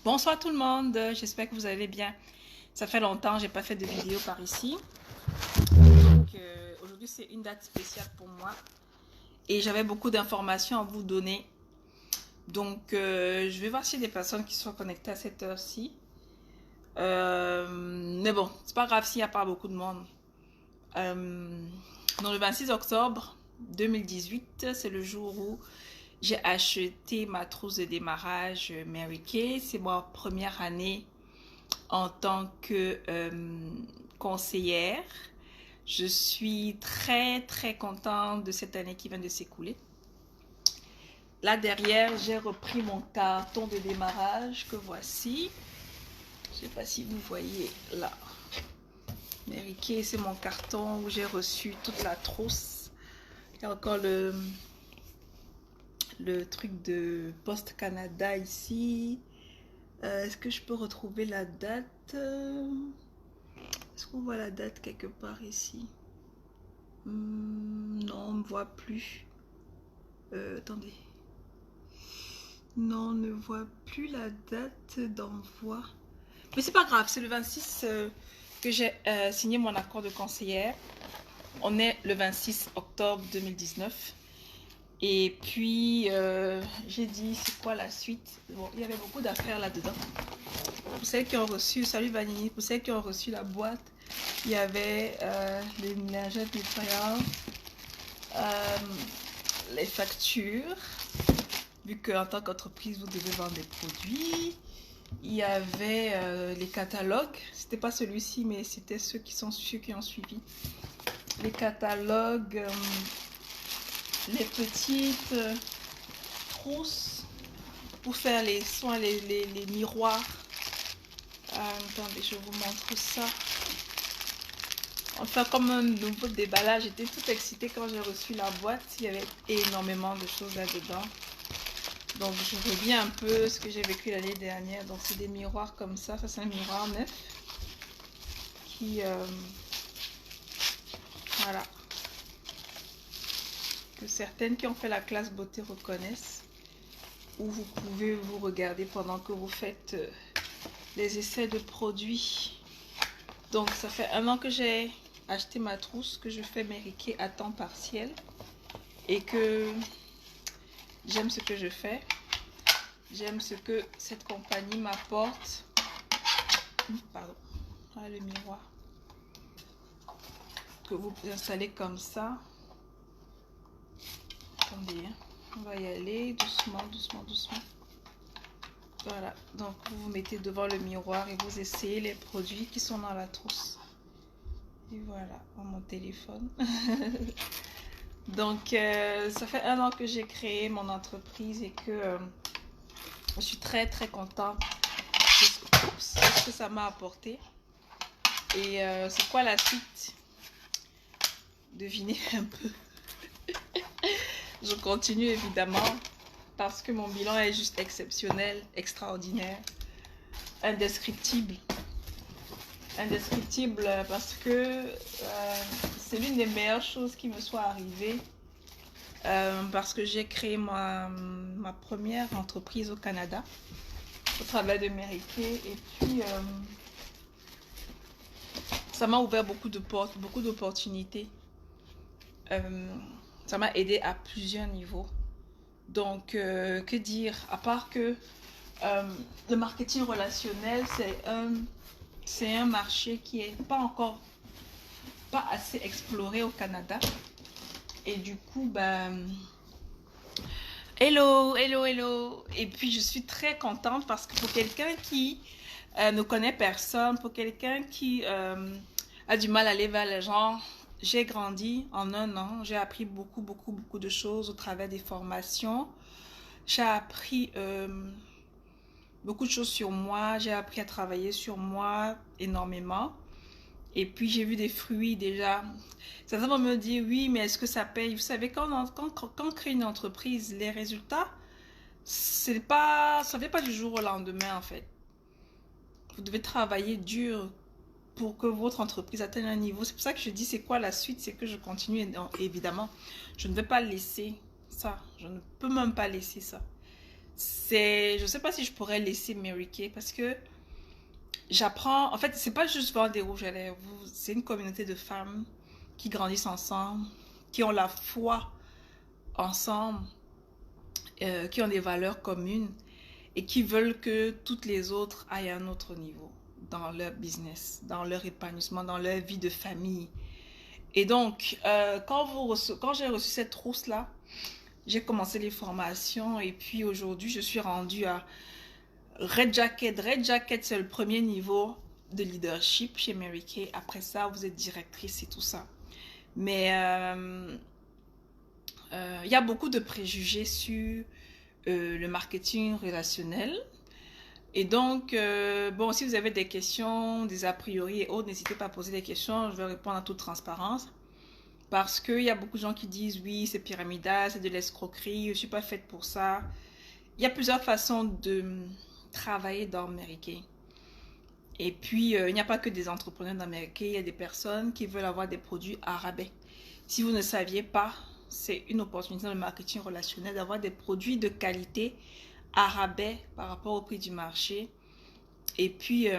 Bonsoir tout le monde, j'espère que vous allez bien. Ça fait longtemps, j'ai pas fait de vidéo par ici. Donc aujourd'hui c'est une date spéciale pour moi et j'avais beaucoup d'informations à vous donner. Donc je vais voir s'il y a des personnes qui sont connectées à cette heure-ci. Mais bon, c'est pas grave s'il n'y a pas beaucoup de monde. Donc le 26 octobre 2018, c'est le jour où j'ai acheté ma trousse de démarrage Mary Kay. C'est ma première année en tant que conseillère. Je suis très contente de cette année qui vient de s'écouler. Là derrière, j'ai repris mon carton de démarrage que voici. Je ne sais pas si vous voyez là. Mary Kay, c'est mon carton où j'ai reçu toute la trousse. Il y a encore le truc de Post Canada ici. Est-ce que je peux retrouver la date? Est-ce qu'on voit la date quelque part ici? Non, on ne voit plus. Attendez. Non, on ne voit plus la date d'envoi. Mais c'est pas grave, c'est le 26 que j'ai signé mon accord de conseillère. On est le 26 octobre 2019. Et puis, j'ai dit, c'est quoi la suite? Bon, il y avait beaucoup d'affaires là-dedans. Pour celles qui ont reçu, salut Vanille, pour celles qui ont reçu la boîte, il y avait les lingettes nettoyantes, les factures, vu qu'en tant qu'entreprise, vous devez vendre des produits. Il y avait les catalogues, c'était pas celui-ci, mais c'était ceux qui ont suivi. Les catalogues, les petites trousses pour faire les soins, les miroirs. Attendez, je vous montre ça. Enfin, comme un nouveau déballage, j'étais toute excitée quand j'ai reçu la boîte. Il y avait énormément de choses là-dedans. Donc, je reviens un peu ce que j'ai vécu l'année dernière. Donc, c'est des miroirs comme ça. Ça, c'est un miroir neuf. Qui, voilà. Que certaines qui ont fait la classe beauté reconnaissent. Où vous pouvez vous regarder pendant que vous faites les essais de produits. Donc, ça fait 1 an que j'ai acheté ma trousse, que je fais Mary Kay à temps partiel et que j'aime ce que je fais. J'aime ce que cette compagnie m'apporte. Pardon. Voilà le miroir. Que vous installez comme ça. Attendez, on va y aller doucement. Voilà, donc vous vous mettez devant le miroir et vous essayez les produits qui sont dans la trousse. Et voilà, mon téléphone. Donc, ça fait 1 an que j'ai créé mon entreprise et que je suis très contente de ce que ça m'a apporté. Et c'est quoi la suite? Devinez un peu. Je continue évidemment parce que mon bilan est juste exceptionnel, extraordinaire, indescriptible. Indescriptible parce que c'est l'une des meilleures choses qui me soit arrivée parce que j'ai créé ma première entreprise au Canada au travers de Mary Kay et puis ça m'a ouvert beaucoup de portes, beaucoup d'opportunités. Ça m'a aidé à plusieurs niveaux. Donc, que dire? À part que le marketing relationnel, c'est un marché qui est pas assez exploré au Canada. Et du coup, ben... Hello. Et puis, je suis très contente parce que pour quelqu'un qui ne connaît personne, pour quelqu'un qui a du mal à aller vers les gens, j'ai grandi en 1 an. J'ai appris beaucoup de choses au travers des formations. J'ai appris beaucoup de choses sur moi. J'ai appris à travailler sur moi énormément. Et puis, j'ai vu des fruits déjà. Certains vont me dire, oui, mais est-ce que ça paye? Vous savez, quand on crée une entreprise, les résultats, ça ne vient pas du jour au lendemain, en fait. Vous devez travailler dur pour que votre entreprise atteigne un niveau. C'est pour ça que je dis, c'est quoi la suite? C'est que je continue, évidemment. Je ne vais pas laisser ça. Je ne peux même pas laisser ça. je sais pas si je pourrais laisser Mary Kay parce que j'apprends, en fait, c'est pas juste vendre des rouges à lèvres, c'est une communauté de femmes qui grandissent ensemble, qui ont la foi ensemble, qui ont des valeurs communes et qui veulent que toutes les autres aillent à un autre niveau dans leur business, dans leur épanouissement, dans leur vie de famille. Et donc, quand j'ai reçu cette trousse-là, j'ai commencé les formations et puis aujourd'hui, je suis rendue à Red Jacket. Red Jacket, c'est le premier niveau de leadership chez Mary Kay. Après ça, vous êtes directrice et tout ça. Mais il y a beaucoup de préjugés sur le marketing relationnel. Et donc, bon, si vous avez des questions, des a priori et autres, n'hésitez pas à poser des questions. Je vais répondre en toute transparence. Parce qu'il y a beaucoup de gens qui disent, oui, c'est pyramidal, c'est de l'escroquerie, je ne suis pas faite pour ça. Il y a plusieurs façons de travailler dans Mary Kay. Et puis, il n'y a pas que des entrepreneurs dans Mary Kay, il y a des personnes qui veulent avoir des produits à rabais. Si vous ne saviez pas, c'est une opportunité dans le marketing relationnel d'avoir des produits de qualité à rabais par rapport au prix du marché. Et puis,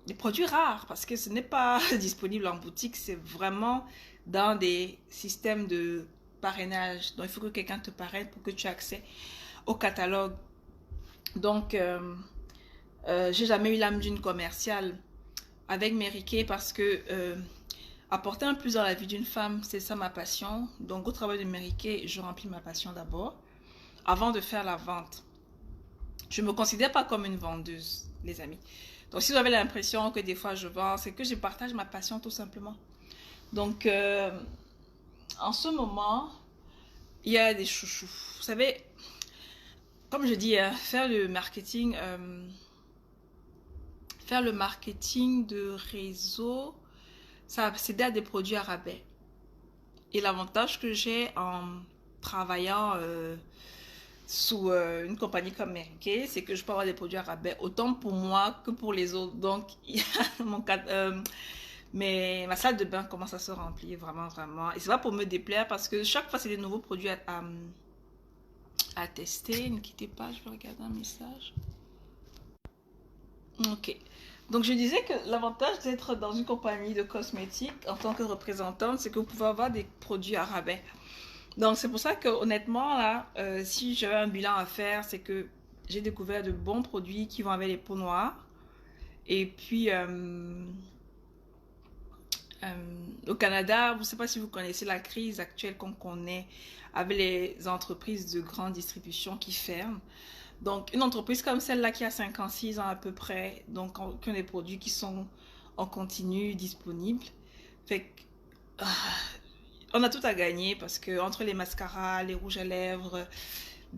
des produits rares, parce que ce n'est pas disponible en boutique, c'est vraiment dans des systèmes de parrainage. Donc, il faut que quelqu'un te parraine pour que tu aies accès au catalogue. Donc, j'ai jamais eu l'âme d'une commerciale avec Mary Kay parce que apporter un plus dans la vie d'une femme, c'est ça ma passion. Donc, au travail de Mary Kay, je remplis ma passion d'abord avant de faire la vente. Je ne me considère pas comme une vendeuse, les amis. Donc, si vous avez l'impression que des fois je vends, c'est que je partage ma passion tout simplement. Donc, en ce moment, il y a des chouchous. Vous savez, comme je dis, faire le marketing de réseau, ça va accéder à des produits à rabais. Et l'avantage que j'ai en travaillant sous une compagnie comme Mary Kay, c'est que je peux avoir des produits à rabais autant pour moi que pour les autres. Donc, il y a mon cas, mais ma salle de bain commence à se remplir vraiment, vraiment. Et c'est pas pour me déplaire parce que chaque fois, c'est des nouveaux produits à tester. Ne quittez pas, je vais regarder un message. Ok. Donc, je disais que l'avantage d'être dans une compagnie de cosmétiques en tant que représentante, c'est que vous pouvez avoir des produits à rabais. Donc, c'est pour ça que honnêtement, là, si j'avais un bilan à faire, c'est que j'ai découvert de bons produits qui vont avec les peaux noires. Et puis, au Canada, je ne sais pas si vous connaissez la crise actuelle qu'on connaît avec les entreprises de grande distribution qui ferment. Donc, une entreprise comme celle-là qui a 5 ans, 6 ans à peu près, donc qui ont des produits qui sont en continu disponibles. Fait que, on a tout à gagner parce que entre les mascaras, les rouges à lèvres,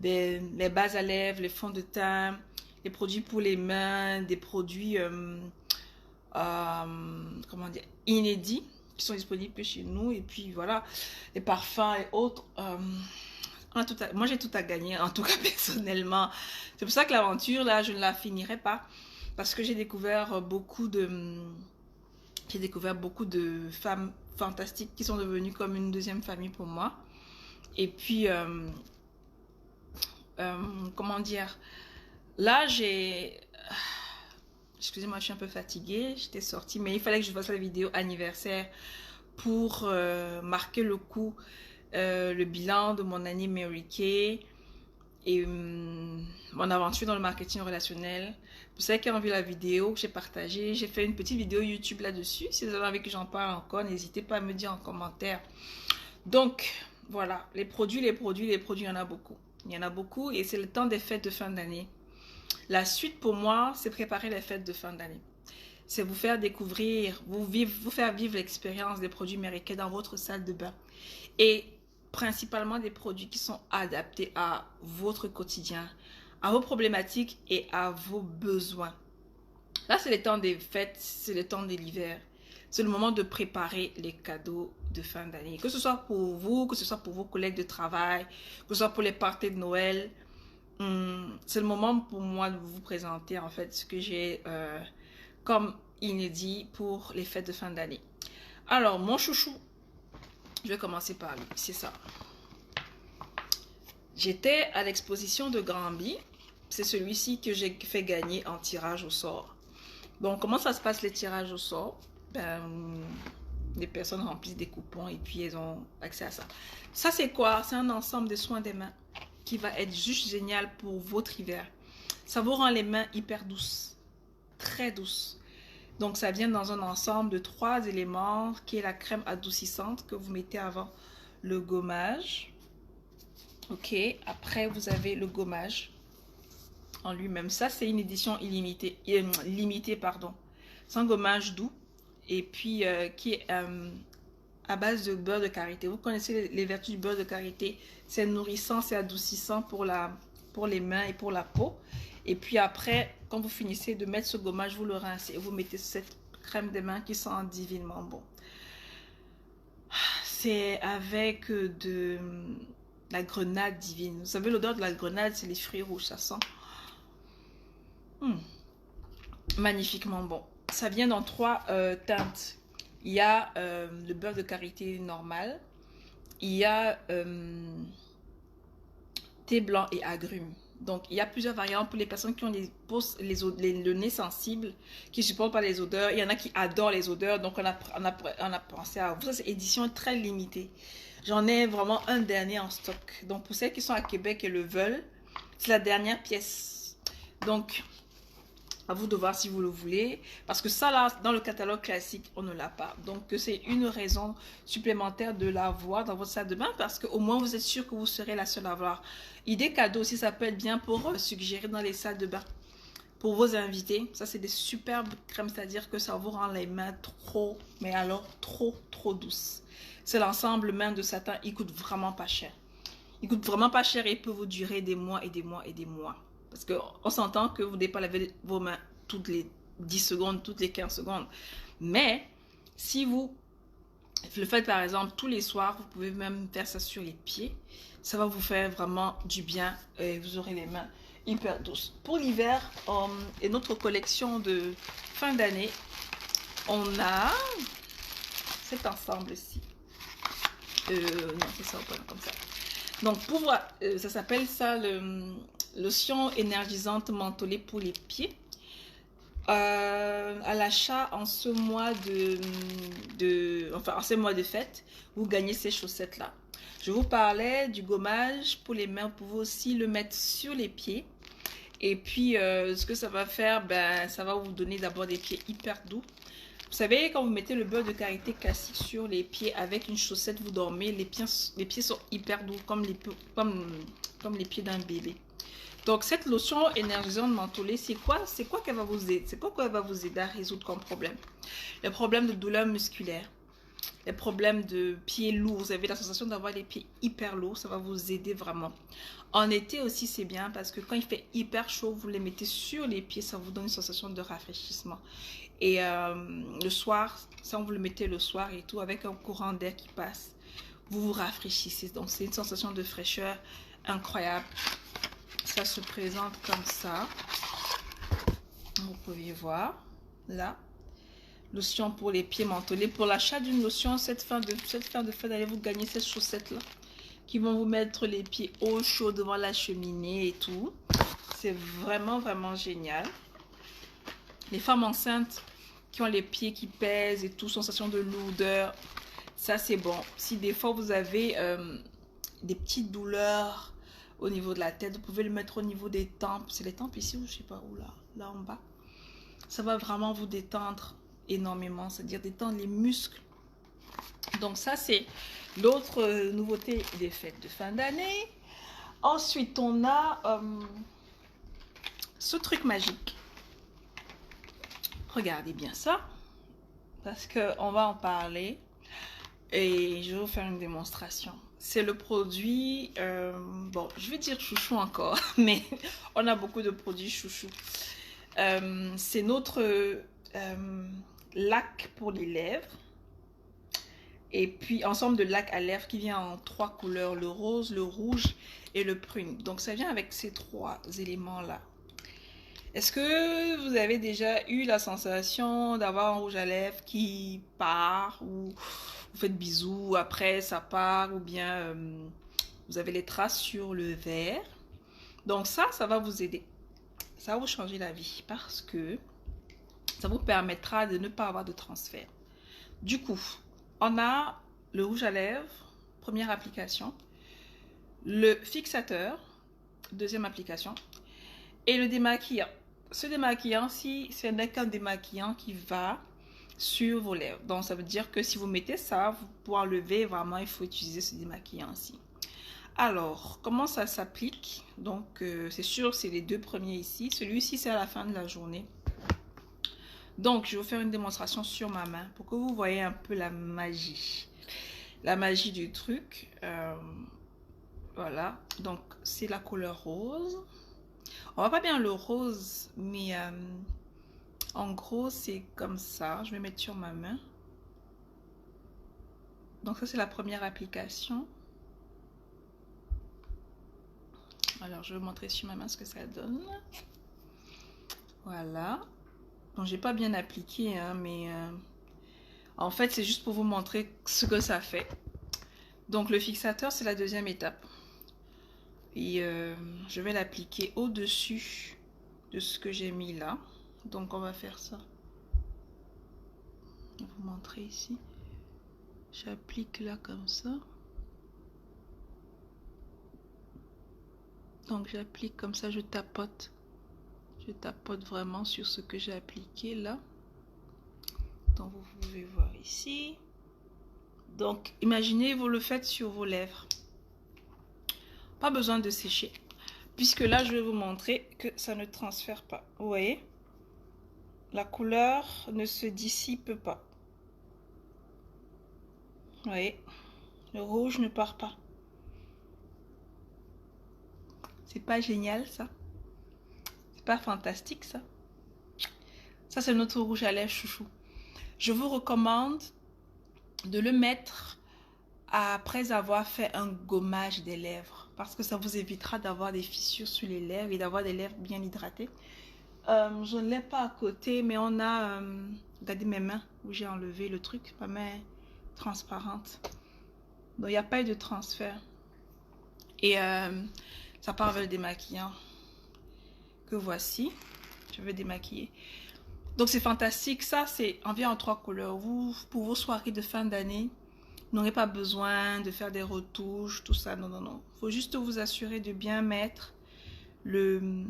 les bases à lèvres, les fonds de teint, les produits pour les mains, des produits comment dire, inédits qui sont disponibles que chez nous, et puis voilà, les parfums et autres. Moi j'ai tout à gagner, en tout cas personnellement. C'est pour ça que l'aventure là, je ne la finirai pas parce que j'ai découvert beaucoup de femmes fantastiques qui sont devenues comme une deuxième famille pour moi. Et puis comment dire, là excusez-moi, je suis un peu fatiguée, j'étais sortie, mais il fallait que je fasse la vidéo anniversaire pour marquer le coup, le bilan de mon année Mary Kay et mon aventure dans le marketing relationnel. Pour ceux qui ont vu la vidéo que j'ai partagée, j'ai fait une petite vidéo YouTube là-dessus. Si vous avez envie que j'en parle encore, n'hésitez pas à me dire en commentaire. Donc, voilà, les produits, il y en a beaucoup. Il y en a beaucoup et c'est le temps des fêtes de fin d'année. La suite pour moi, c'est préparer les fêtes de fin d'année. C'est vous faire découvrir, vous faire vivre l'expérience des produits Mary Kay dans votre salle de bain. Et principalement des produits qui sont adaptés à votre quotidien, à vos problématiques et à vos besoins. Là, c'est le temps des fêtes, c'est le temps de l'hiver. C'est le moment de préparer les cadeaux de fin d'année. Que ce soit pour vous, que ce soit pour vos collègues de travail, que ce soit pour les parties de Noël. C'est le moment pour moi de vous présenter en fait ce que j'ai comme inédit pour les fêtes de fin d'année. Alors, mon chouchou, je vais commencer par lui, c'est ça. J'étais à l'exposition de Granby. C'est celui-ci que j'ai fait gagner en tirage au sort. Donc, comment ça se passe les tirages au sort? Ben, les personnes remplissent des coupons et puis elles ont accès à ça. Ça, c'est quoi? C'est un ensemble de soins des mains qui va être juste génial pour votre hiver. Ça vous rend les mains hyper douces, très douces. Donc, ça vient dans un ensemble de 3 éléments qui est la crème adoucissante que vous mettez avant le gommage. Ok, après vous avez le gommage en lui-même. Ça, c'est une édition illimitée, limitée, pardon. C'est un gommage doux et puis qui est à base de beurre de karité. Vous connaissez les vertus du beurre de karité. C'est nourrissant, c'est adoucissant pour les mains et pour la peau. Et puis après, quand vous finissez de mettre ce gommage, vous le rincez et vous mettez cette crème des mains qui sent divinement bon. C'est avec de la grenade divine. Vous savez, l'odeur de la grenade, c'est les fruits rouges, ça sent magnifiquement bon. Ça vient dans 3 teintes. Il y a le beurre de karité normal, il y a thé blanc et agrumes. Donc, il y a plusieurs variantes pour les personnes qui ont le nez sensible, qui ne supportent pas les odeurs. Il y en a qui adorent les odeurs, donc on a pensé à vous. Ça, c'est édition très limitée. J'en ai vraiment un dernier en stock. Donc, pour celles qui sont à Québec et le veulent, c'est la dernière pièce. Donc, à vous de voir si vous le voulez. Parce que ça, là, dans le catalogue classique, on ne l'a pas. Donc, c'est une raison supplémentaire de l'avoir dans votre salle de bain. Parce qu'au moins, vous êtes sûr que vous serez la seule à avoir. Idée cadeau aussi, ça peut être bien pour suggérer dans les salles de bain. Pour vos invités. Ça, c'est des superbes crèmes. C'est-à-dire que ça vous rend les mains trop, mais alors trop, trop douces. C'est l'ensemble main de satin. Il coûte vraiment pas cher. Il coûte vraiment pas cher et il peut vous durer des mois et des mois et des mois. Parce qu'on s'entend que vous ne devez pas laver vos mains toutes les 10 secondes, toutes les 15 secondes. Mais si vous le faites par exemple tous les soirs, vous pouvez même faire ça sur les pieds. Ça va vous faire vraiment du bien et vous aurez les mains hyper douces. Pour l'hiver et notre collection de fin d'année, on a cet ensemble-ci. Non, c'est ça, comme ça. Donc, pour voir, ça s'appelle ça le lotion énergisante mentholée pour les pieds. À l'achat en ce mois en ce mois de fête, vous gagnez ces chaussettes là. Je vous parlais du gommage pour les mains. Vous pouvez aussi le mettre sur les pieds. Et puis, ce que ça va faire, ben, ça va vous donner d'abord des pieds hyper doux. Vous savez, quand vous mettez le beurre de karité classique sur les pieds avec une chaussette, vous dormez, les pieds sont hyper doux, comme les pieds d'un bébé. Donc, cette lotion énergisante mentholée, c'est quoi qu'elle va vous aider? C'est quoi qu'elle va vous aider à résoudre comme problème? Les problèmes de douleur musculaire, les problèmes de pieds lourds. Vous avez la sensation d'avoir les pieds hyper lourds, ça va vous aider vraiment. En été aussi, c'est bien parce que quand il fait hyper chaud, vous les mettez sur les pieds, ça vous donne une sensation de rafraîchissement. Et le soir, ça vous le mettez le soir et tout, avec un courant d'air qui passe, vous vous rafraîchissez. Donc, c'est une sensation de fraîcheur incroyable. Ça se présente comme ça. Vous pouvez voir là. Lotion pour les pieds mentholés. Pour l'achat d'une lotion, cette fin de fête, allez vous gagner cette chaussette là qui vont vous mettre les pieds au chaud devant la cheminée et tout. C'est vraiment, vraiment génial. Les femmes enceintes qui ont les pieds qui pèsent et tout, sensation de lourdeur, ça c'est bon. Si des fois vous avez des petites douleurs au niveau de la tête, vous pouvez le mettre au niveau des tempes. C'est les tempes ici ou je sais pas où là en bas. Ça va vraiment vous détendre énormément, c'est-à-dire détendre les muscles. Donc ça c'est l'autre nouveauté des fêtes de fin d'année. Ensuite on a ce truc magique. Regardez bien ça parce qu'on va en parler et je vais vous faire une démonstration. C'est le produit, bon, je vais dire chouchou encore, mais on a beaucoup de produits chouchou. C'est notre lac pour les lèvres. Et puis, ensemble de lac à lèvres qui vient en 3 couleurs, le rose, le rouge et le prune. Donc, ça vient avec ces 3 éléments-là. Est-ce que vous avez déjà eu la sensation d'avoir un rouge à lèvres qui part ou vous faites bisous, après ça part ou bien Vous avez les traces sur le verre. Donc ça va vous aider. Ça va vous changer la vie parce que ça vous permettra de ne pas avoir de transfert. Du coup, on a le rouge à lèvres, première application, le fixateur, deuxième application, et le démaquillant. Ce démaquillant-ci, ce n'est qu'un démaquillant qui va sur vos lèvres. Donc, ça veut dire que si vous mettez ça, pour enlever, vraiment, il faut utiliser ce démaquillant-ci. Alors, comment ça s'applique? Donc, c'est sûr, c'est les deux premiers ici. Celui-ci, c'est à la fin de la journée. Donc, je vais vous faire une démonstration sur ma main pour que vous voyez un peu la magie. La magie du truc. Voilà. Donc, c'est la couleur rose. On voit pas bien le rose, mais en gros, c'est comme ça. Je vais mettre sur ma main. Donc, ça, c'est la première application. Alors, je vais vous montrer sur ma main ce que ça donne. Voilà. Donc, j'ai pas bien appliqué, hein, mais en fait, c'est juste pour vous montrer ce que ça fait. Donc, le fixateur, c'est la deuxième étape. Et je vais l'appliquer au-dessus de ce que j'ai mis là. Donc, on va faire ça. Je vais vous montrer ici. J'applique là comme ça. Donc, j'applique comme ça, je tapote. Je tapote vraiment sur ce que j'ai appliqué là. Donc, vous pouvez voir ici. Donc, imaginez, vous le faites sur vos lèvres. Pas besoin de sécher. Puisque là, je vais vous montrer que ça ne transfère pas. Vous voyez? La couleur ne se dissipe pas. Vous voyez? Le rouge ne part pas. C'est pas génial, ça? C'est pas fantastique, ça? Ça, c'est notre rouge à lèvres chouchou. Je vous recommande de le mettre après avoir fait un gommage des lèvres. Parce que ça vous évitera d'avoir des fissures sur les lèvres et d'avoir des lèvres bien hydratées. Je ne l'ai pas à côté, mais on a... regardez mes mains où j'ai enlevé le truc. Ma main est transparente. Donc, il n'y a pas eu de transfert. Et ça part avec le démaquillant que voici. Je vais démaquiller. Donc, c'est fantastique. Ça, c'est environ en 3 couleurs. Vous, pour vos soirées de fin d'année, vous n'aurez pas besoin de faire des retouches, tout ça. Non, non, non. Il faut juste vous assurer de bien mettre le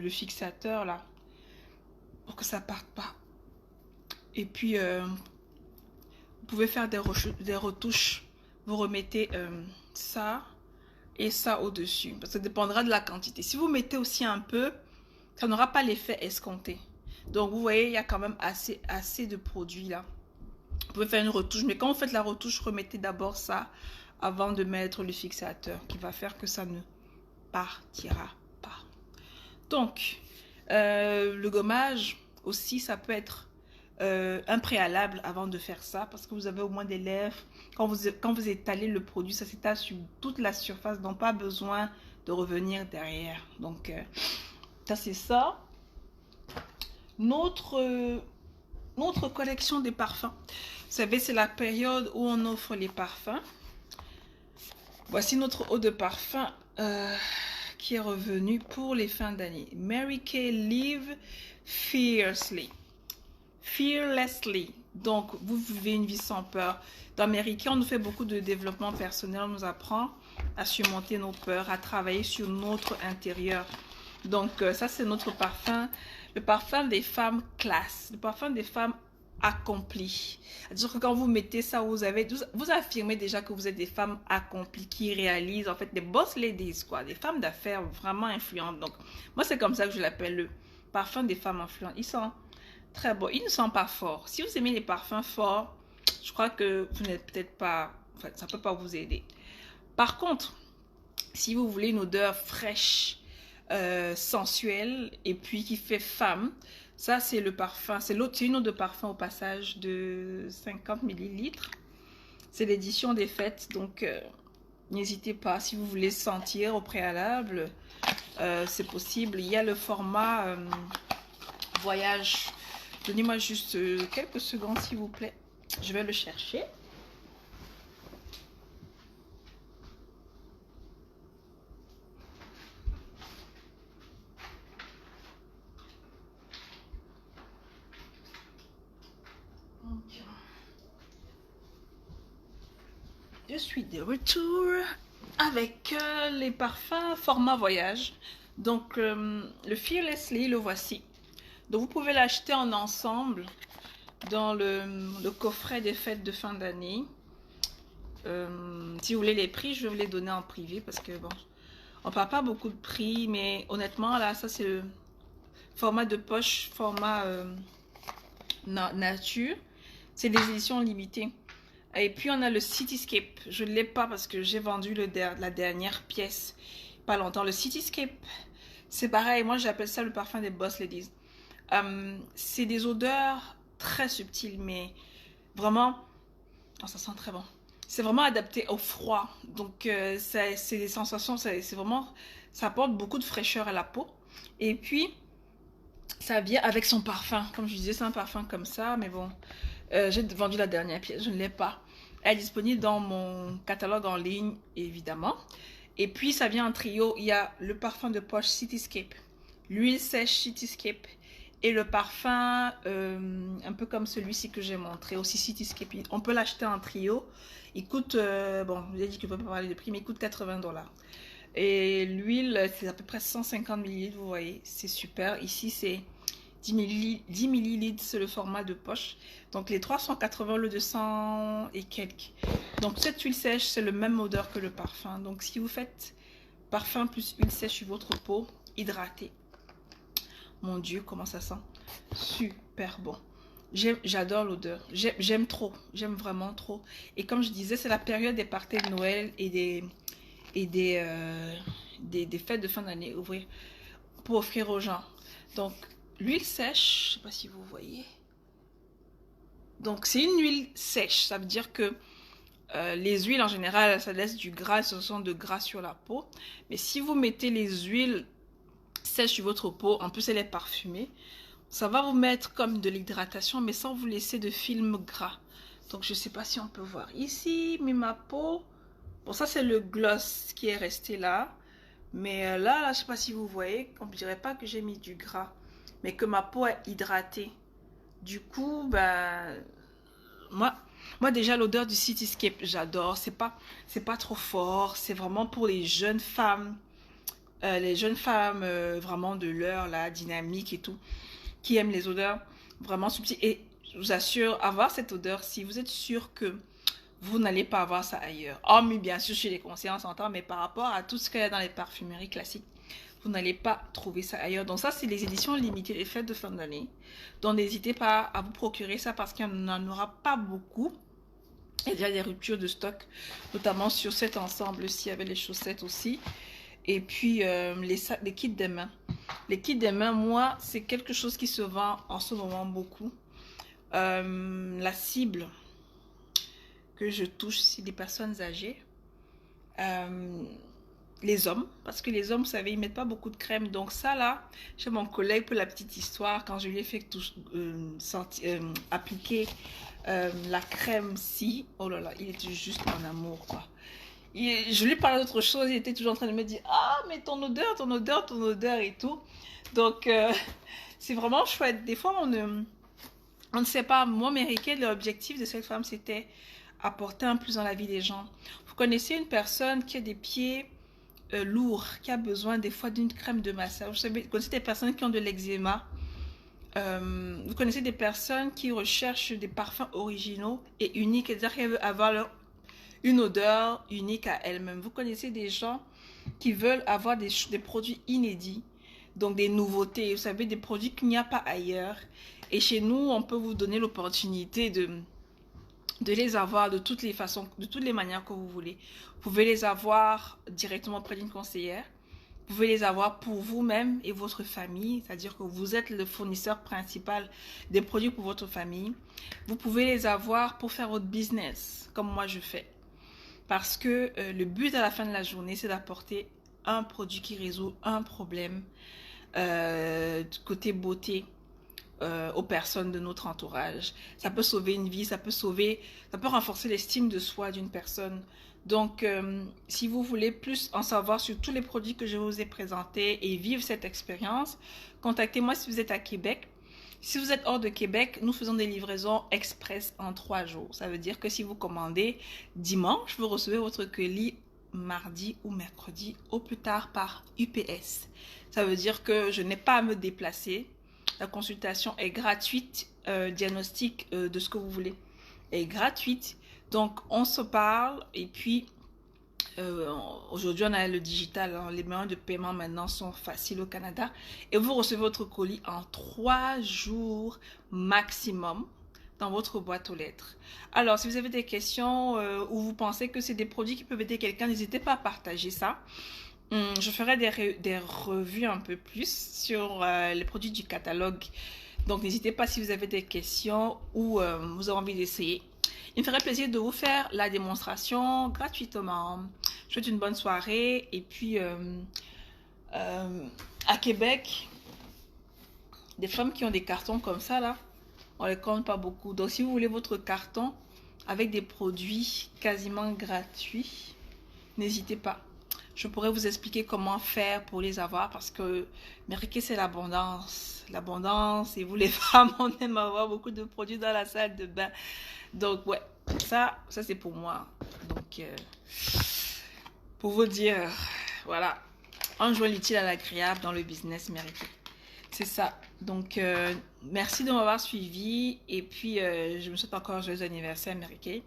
fixateur là pour que ça parte pas. Et puis, vous pouvez faire des retouches. Vous remettez ça et ça au-dessus. Ça dépendra de la quantité. Si vous mettez aussi un peu, ça n'aura pas l'effet escompté. Donc, vous voyez, il y a quand même assez de produits là. Vous pouvez faire une retouche. Mais quand vous faites la retouche, remettez d'abord ça avant de mettre le fixateur qui va faire que ça ne partira pas. Donc, le gommage aussi, ça peut être un préalable avant de faire ça parce que vous avez au moins des lèvres. Quand vous étalez le produit, ça s'étale sur toute la surface, donc pas besoin de revenir derrière. Donc, ça c'est ça. Notre collection des parfums. Vous savez, c'est la période où on offre les parfums. Voici notre eau de parfum qui est revenue pour les fins d'année. Mary Kay Live Fiercely. Fearlessly. Donc, vous vivez une vie sans peur. Dans Mary Kay, on nous fait beaucoup de développement personnel. On nous apprend à surmonter nos peurs, à travailler sur notre intérieur. Donc, ça, c'est notre parfum. Le parfum des femmes classe. Le parfum des femmes accomplies. C'est-à-dire que quand vous mettez ça, vous affirmez déjà que vous êtes des femmes accomplies qui réalisent, en fait, des boss ladies, quoi. Des femmes d'affaires vraiment influentes. Donc, moi, c'est comme ça que je l'appelle, le parfum des femmes influentes. Ils sont très beaux. Ils ne sont pas forts. Si vous aimez les parfums forts, je crois que vous n'êtes peut-être pas... En fait, ça ne peut pas vous aider. Par contre, si vous voulez une odeur fraîche, sensuelle et puis qui fait femme, ça c'est le parfum, c'est une eau de parfum au passage de 50 ml. C'est l'édition des fêtes, donc n'hésitez pas si vous voulez sentir au préalable, c'est possible. Il y a le format voyage. Donnez-moi juste quelques secondes s'il vous plaît, je vais le chercher. Je suis de retour avec les parfums format voyage. Donc le Fearlessly, le voici. Donc vous pouvez l'acheter en ensemble dans le coffret des fêtes de fin d'année. Si vous voulez les prix, je vais vous les donner en privé parce que bon, on parle pas beaucoup de prix, mais honnêtement là, ça c'est le format de poche, format nature. C'est des éditions limitées. Et puis on a le Cityscape. Je ne l'ai pas parce que j'ai vendu la dernière pièce pas longtemps. Le Cityscape, c'est pareil. Moi j'appelle ça le parfum des Boss Ladies. C'est des odeurs très subtiles, mais vraiment, oh, ça sent très bon. C'est vraiment adapté au froid. Donc c'est des sensations, c'est vraiment, ça apporte beaucoup de fraîcheur à la peau. Et puis ça vient avec son parfum. Comme je disais, c'est un parfum comme ça, mais bon. J'ai vendu la dernière pièce, je ne l'ai pas. Elle est disponible dans mon catalogue en ligne, évidemment. Et puis, ça vient en trio. Il y a le parfum de poche Cityscape, l'huile sèche Cityscape et le parfum un peu comme celui-ci que j'ai montré, aussi Cityscape. On peut l'acheter en trio. Il coûte, bon, je vous ai dit que je ne peux pas parler de prix, mais il coûte 80 $. Et l'huile, c'est à peu près 150 ml, vous voyez, c'est super. Ici, c'est 10 ml, c'est le format de poche. Donc les 380, le 200 et quelques. Donc cette huile sèche, c'est le même odeur que le parfum. Donc si vous faites parfum plus huile sèche sur votre peau, hydratée. Mon Dieu, comment ça sent. Super bon. J'adore l'odeur. J'aime trop. J'aime vraiment trop. Et comme je disais, c'est la période des parties de Noël et des fêtes de fin d'année pour offrir aux gens. Donc l'huile sèche, je ne sais pas si vous voyez. Donc c'est une huile sèche, ça veut dire que les huiles en général, ça laisse du gras, ce sont de gras sur la peau. Mais si vous mettez les huiles sèches sur votre peau, en plus elle est parfumée, ça va vous mettre comme de l'hydratation, mais sans vous laisser de film gras. Donc je ne sais pas si on peut voir ici, mais ma peau, bon ça c'est le gloss qui est resté là. Mais là, je ne sais pas si vous voyez, on ne dirait pas que j'ai mis du gras, mais que ma peau est hydratée. Du coup, ben, moi déjà l'odeur du Cityscape, j'adore. C'est pas trop fort. C'est vraiment pour les jeunes femmes vraiment de l'heure là, dynamique et tout, qui aiment les odeurs vraiment subtiles. Et je vous assure, avoir cette odeur, si vous êtes sûr que vous n'allez pas avoir ça ailleurs. Oh, mais bien sûr, chez les conseillers, on s'entend, mais par rapport à tout ce qu'il y a dans les parfumeries classiques, vous n'allez pas trouver ça ailleurs. Donc ça, c'est les éditions limitées, les fêtes de fin d'année. Donc n'hésitez pas à vous procurer ça parce qu'il n'en aura pas beaucoup. Il y a déjà des ruptures de stock, notamment sur cet ensemble-ci, avec les chaussettes aussi. Et puis les kits des mains. Les kits des mains, moi, c'est quelque chose qui se vend en ce moment beaucoup. La cible que je touche, c'est des personnes âgées. Les hommes, parce que les hommes, vous savez, ils mettent pas beaucoup de crème. Donc ça là, chez mon collègue, pour la petite histoire, quand je lui ai fait appliquer la crème si, oh là là, il était juste en amour quoi. Je lui parlais d'autre chose, il était toujours en train de me dire ah mais ton odeur et tout. Donc c'est vraiment chouette. Des fois on ne sait pas. Moi, Mériquet, l'objectif de cette femme, c'était apporter un plus dans la vie des gens. Vous connaissez une personne qui a des pieds lourds, qui a besoin des fois d'une crème de massage. Vous connaissez des personnes qui ont de l'eczéma. Vous connaissez des personnes qui recherchent des parfums originaux et uniques, c'est-à-dire qu'elles veulent avoir une odeur unique à elles-mêmes. Vous connaissez des gens qui veulent avoir des produits inédits, donc des nouveautés, vous savez, des produits qu'il n'y a pas ailleurs. Et chez nous, on peut vous donner l'opportunité de les avoir de toutes les façons, de toutes les manières que vous voulez. Vous pouvez les avoir directement auprès d'une conseillère. Vous pouvez les avoir pour vous-même et votre famille, c'est-à-dire que vous êtes le fournisseur principal des produits pour votre famille. Vous pouvez les avoir pour faire votre business, comme moi je fais. Parce que le but à la fin de la journée, c'est d'apporter un produit qui résout un problème côté beauté aux personnes de notre entourage. Ça peut sauver une vie, ça peut renforcer l'estime de soi d'une personne. Donc, si vous voulez plus en savoir sur tous les produits que je vous ai présentés et vivre cette expérience, contactez-moi si vous êtes à Québec. Si vous êtes hors de Québec, nous faisons des livraisons express en 3 jours. Ça veut dire que si vous commandez dimanche, vous recevez votre colis mardi ou mercredi, au plus tard par UPS. Ça veut dire que je n'ai pas à me déplacer. La consultation est gratuite, diagnostic de ce que vous voulez est gratuite. Donc, on se parle et puis aujourd'hui, on a le digital. Hein. Les moyens de paiement maintenant sont faciles au Canada. Et vous recevez votre colis en 3 jours maximum dans votre boîte aux lettres. Alors, si vous avez des questions ou vous pensez que c'est des produits qui peuvent aider quelqu'un, n'hésitez pas à partager ça. Je ferai des revues un peu plus sur les produits du catalogue. Donc, n'hésitez pas si vous avez des questions ou vous avez envie d'essayer. Il me ferait plaisir de vous faire la démonstration gratuitement. Je vous souhaite une bonne soirée. Et puis, à Québec, des femmes qui ont des cartons comme ça, là, on les compte pas beaucoup. Donc, si vous voulez votre carton avec des produits quasiment gratuits, n'hésitez pas. Je pourrais vous expliquer comment faire pour les avoir parce que Mériquet, c'est l'abondance. L'abondance, et vous les femmes, on aime avoir beaucoup de produits dans la salle de bain. Donc, ouais, ça c'est pour moi. Donc, pour vous dire, voilà, on joue l'utile à l'agréable dans le business Mériquet. C'est ça. Donc, merci de m'avoir suivi. Et puis, je me souhaite encore un joyeux anniversaire Mériquet.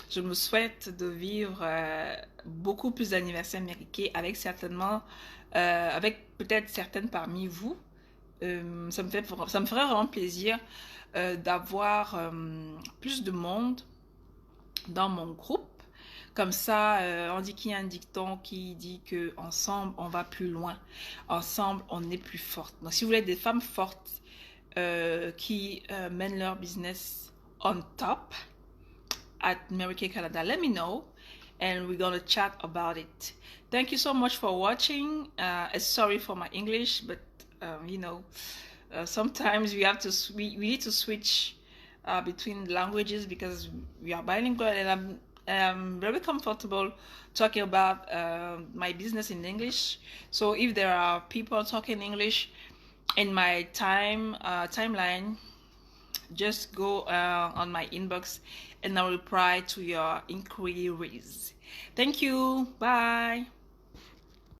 Je me souhaite de vivre beaucoup plus d'anniversaires Mériquet avec certainement, avec peut-être certaines parmi vous. Ça me ferait vraiment plaisir d'avoir plus de monde dans mon groupe. Comme ça, on dit qu'il y a un dicton qui dit que ensemble on va plus loin, ensemble on est plus forte. Donc, si vous voulez des femmes fortes qui mènent leur business on top at Meriquet Canada, let me know and we're gonna chat about it. Thank you so much for watching. Sorry for my English, but you know, sometimes we need to switch between languages because we are bilingual, and I'm very comfortable talking about my business in English. So if there are people talking English in my timeline, just go on my inbox and I'll reply to your inquiries. Thank you. Bye.